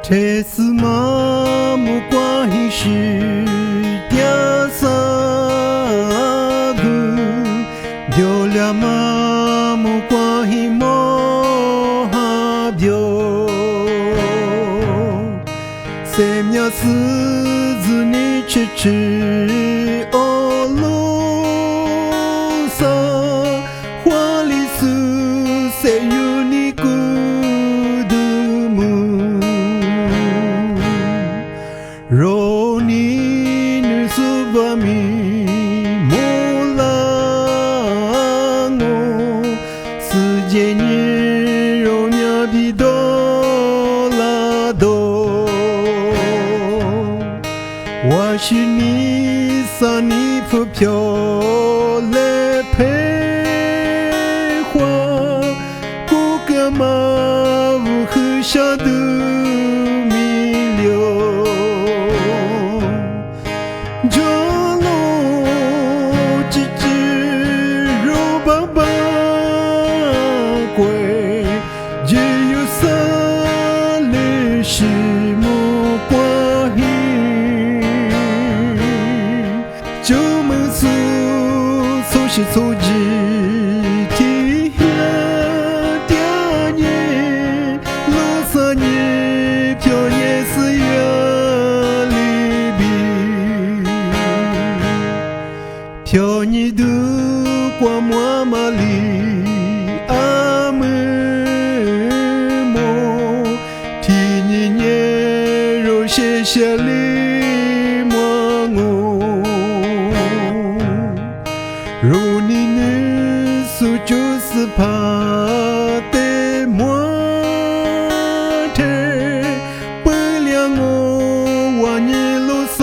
这次嘛木关系是点啥个？丢了嘛木关系莫哈丢，谁苗是子你吃吃哦路上花里是谁有你孤独梦？若你能说把mi莫拉我，世界你容呀比多拉多，我是你啥你不漂来陪花，不干嘛无喝下的弥留。这路只肉爸爸归，只有三历史目关系，就门苏从是从之天下第年，路上你飘也是远离别。飘你的光莫玛丽阿门莫，替你年肉写下里莫我，如你能诉就是怕的莫特，不了我往你路上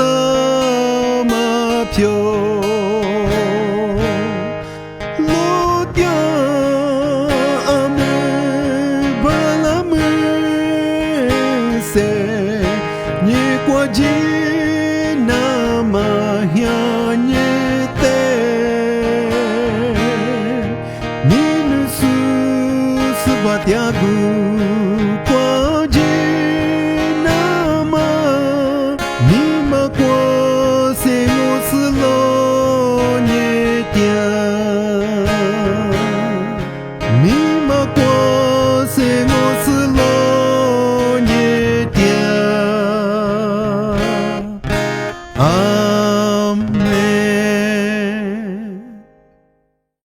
马飘。你过节那么想你的，你能说是把点个过节那么，你们过生我是老年的。